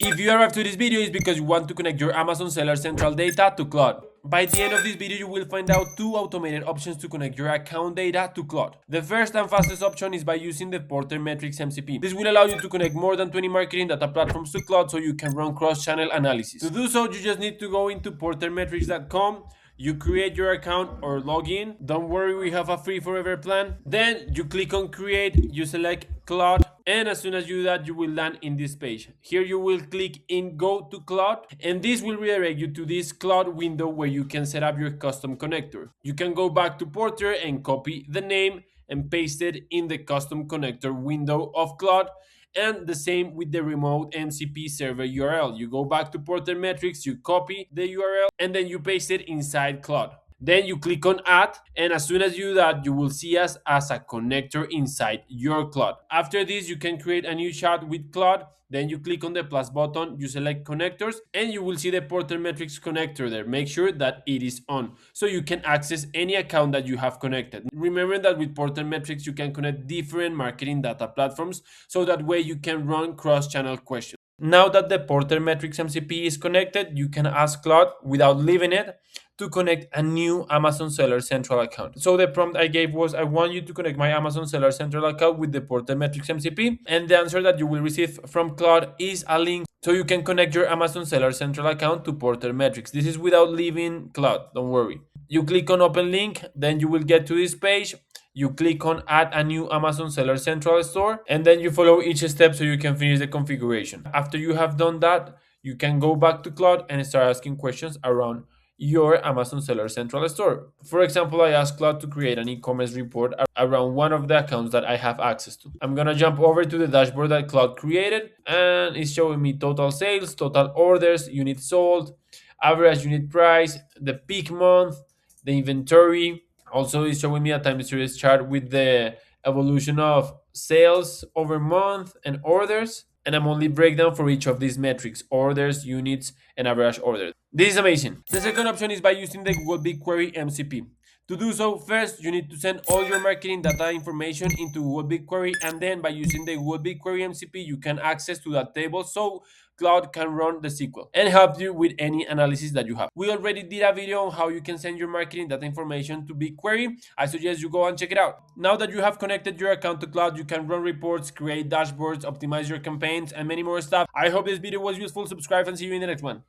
If you arrived to this video, it's because you want to connect your Amazon Seller Central data to Claude. By the end of this video, you will find out two automated options to connect your account data to Claude. The first and fastest option is by using the Porter Metrics MCP. This will allow you to connect more than 20 marketing data platforms to Claude so you can run cross-channel analysis. To do so, you just need to go into portermetrics.com. You create your account or login. Don't worry, we have a free forever plan. Then you click on create, you select Claude, and as soon as you do that, you will land in this page. Here you will click in go to Claude, and this will redirect you to this Claude window where you can set up your custom connector. You can go back to Porter and copy the name and paste it in the custom connector window of Claude. And the same with the remote MCP server URL. You go back to Porter Metrics, you copy the URL, and then you paste it inside Claude. Then you click on add, and as soon as you do that, you will see us as a connector inside your Claude. After this, you can create a new chat with Claude. Then you click on the plus button, you select connectors, and you will see the Porter Metrics connector there. Make sure that it is on so you can access any account that you have connected. Remember that with Porter Metrics, you can connect different marketing data platforms so that way you can run cross-channel questions. Now that the Porter Metrics MCP is connected, you can ask Claude without leaving it to connect a new Amazon Seller Central account. So the prompt I gave was, I want you to connect my Amazon Seller Central account with the Porter Metrics MCP. And the answer that you will receive from Claude is a link so you can connect your Amazon Seller Central account to Porter Metrics. This is without leaving Claude, don't worry. You click on open link, then you will get to this page. You click on add a new Amazon Seller Central store, and then you follow each step so you can finish the configuration. After you have done that, you can go back to Claude and start asking questions around your Amazon Seller Central store. For example, I asked Claude to create an e-commerce report around one of the accounts that I have access to. I'm gonna jump over to the dashboard that Claude created, and it's showing me total sales, total orders, units sold, average unit price, the peak month, the inventory. Also, it's showing me a time series chart with the evolution of sales over month and orders, and a monthly breakdown for each of these metrics: orders, units, and average order. This is amazing. The second option is by using the Google BigQuery MCP. To do so, first you need to send all your marketing data information into Google BigQuery, and then by using the Google BigQuery MCP, you can access to that table so Claude can run the SQL and help you with any analysis that you have. We already did a video on how you can send your marketing data information to BigQuery. I suggest you go and check it out. Now that you have connected your account to Claude, you can run reports, create dashboards, optimize your campaigns, and many more stuff. I hope this video was useful. Subscribe and see you in the next one.